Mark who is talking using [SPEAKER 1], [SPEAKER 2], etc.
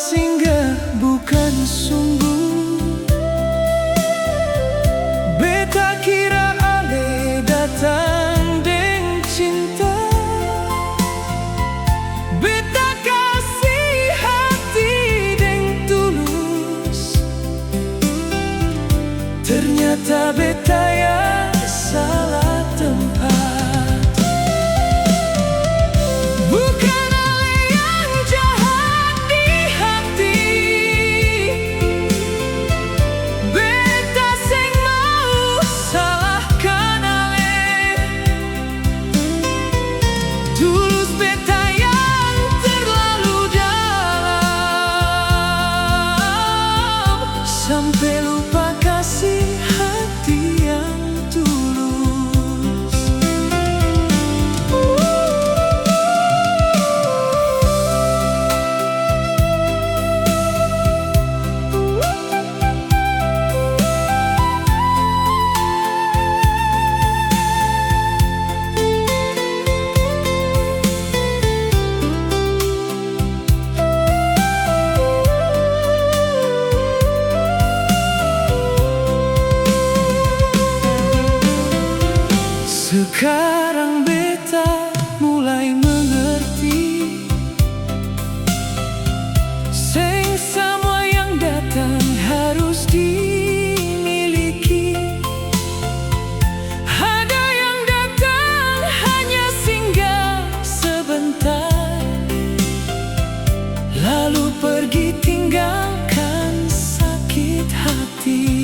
[SPEAKER 1] singgah bukan sungguh. Beta kira ale datang deng cinta. Beta kasih hati deng tulus. Ternyata beta yang salah tempat. Bukan ale yang jahat di hati. Beta seng mau salahkan ale. Tulus beta yang terlalu dalam, sampai lupa kasih hati yang tulus. Sekarang beta mulai mengerti, seng semua yang datang harus dimiliki. Ada yang datang hanya singgah sebentar, lalu pergi tinggalkan sakit hati.